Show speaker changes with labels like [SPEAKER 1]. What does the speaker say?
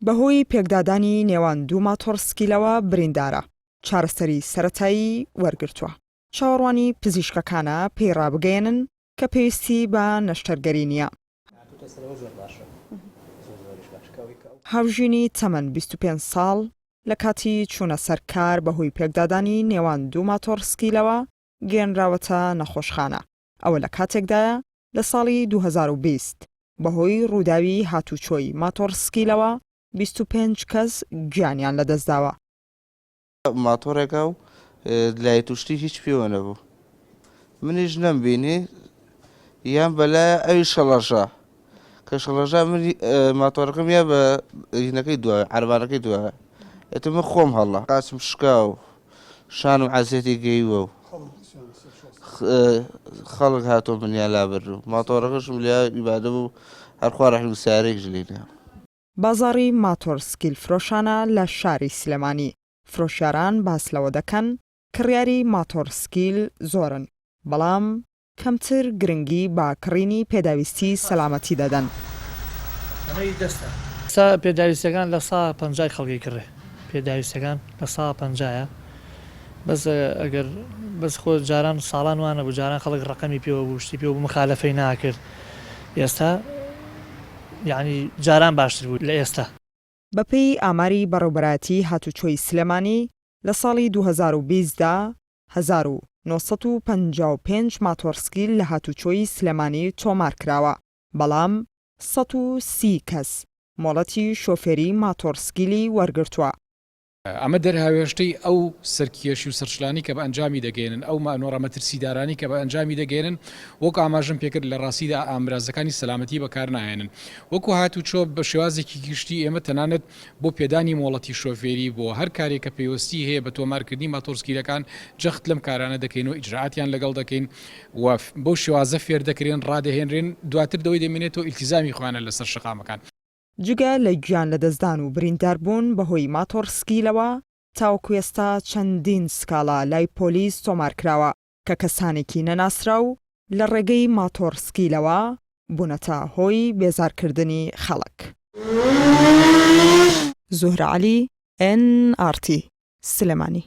[SPEAKER 1] بەهۆی پێکدادانی نێوان دوو ماتۆڕسکیلەوە بریندارە چارەسەری سەرەتایی وەرگرتووە. چاوەڕوانی پزیشکەکانە پێی ڕابگەێنن کە پێویستی بە نەشتەرگەری نییە. هاوژینی تەمەن 25 ساڵ لە کاتی چوونە سەرکار بەهۆی پێکدادانی نێوان دوو ماتۆڕسکیلەوە گێنراوەتە نەخۆشخانە. ئەوە لە کاتێکدایە لە ساڵی 2020 بەهۆی ڕووداوی هاتوچۆی ماتۆڕسکیلەوە 25 کەس گیانیان لەدەستداوە.
[SPEAKER 2] ماتۆڕێکە و لای توشتی هیچ پێوە نەبوو. منیش نەمبینی یان بەلایە ئەوی شەڵەژە کە شەڵەژە منی ماتۆڕەکەم یا بە هینەکەی دوایە عەربانەکەی دوایە ئێتە من خۆم هەڵا قاچم شکا و شانم عەزیەتی گەیوە و خەڵک هاتۆ منیان لابەر و ماتۆڕەکەشم لیا ئیبادە بوو هەرخوا ڕەحمی سارێک ژلینە.
[SPEAKER 1] بازاڕی ماتۆڕسکیل فرۆشانە لە شاری سلێمانی. فرۆشیاران باس لەوە دەکەن کڕیاری ماتۆڕسکیل زۆرن، بەڵام کەمتر گرنگی با کڕینی پێداویستی سەلامەتی دەدەن.
[SPEAKER 3] پێداویستەکان لە 150 خەڵکی کڕێ. پێداویستەکان لە 150 بەس ئەگەر بەس خۆ جاران ساڵان وانە بوو جاران خەڵک ڕقەمی پێوە بوو شتی پێ و مخالەفەی ناکرد. ئێستا یعنی جاران باشتر بوو لە ئێستا.
[SPEAKER 1] بەپێی ئاماری بەڕێوەبەرایەتی هاتوچۆی سلێمانی لە ساڵی 2020دا 1955 ماتۆڕسکیل لە هاتوچۆی سلێمانی تۆمار کراوە، بەڵام 130 کەس مۆڵەتی شۆفێری ماتۆڕسکیلی وەرگرتووە.
[SPEAKER 4] ئەمە دەرهاوێشتەی ئەو سەرکێشی و سەرچلانی کە بە ئەنجامی دەگەێنن ئەو مانۆڕەمەترسیدارانی کە بە ئەنجامی دەگەێنن وەکو ئاماژم پێکرد لە ڕاستیدا ئامرازەکانی سەلامەتی بەکار نایێنن وەکو هاتوچۆ بە شێوازێکی گشتی ئێمە تەنانەت بۆ پێدانی مۆڵەتی شۆفێری بۆ هەر کارێک کە پێوەستی هەیە بە تۆمارکردنی ماتۆڕسکیلەکان جەخت لەم کارانە دەکەین و ئیجرعاتیان لەگەڵ دەکەین و بۆ شێوازە فێر دەکرێن ڕادەهێنرێن دواتر دەوەی دەمێنێتەوە ئیلتیزامی خۆیانە لەسەر شقامەکان.
[SPEAKER 1] جگە لە گیان لەدەستدان و برینداربوون بەهۆی ماتۆڕسکیلەوە تاوەکو ئێستا چەندین سکاڵا لای پۆلیس تۆمارکراوە کە کەسانێکی نەناسرا و لە ڕێگەی ماتۆڕسکیلەوە بوونەتە هۆی بێزارکردنی خەڵک. زوهرە عەلی، NRT سلێمانی.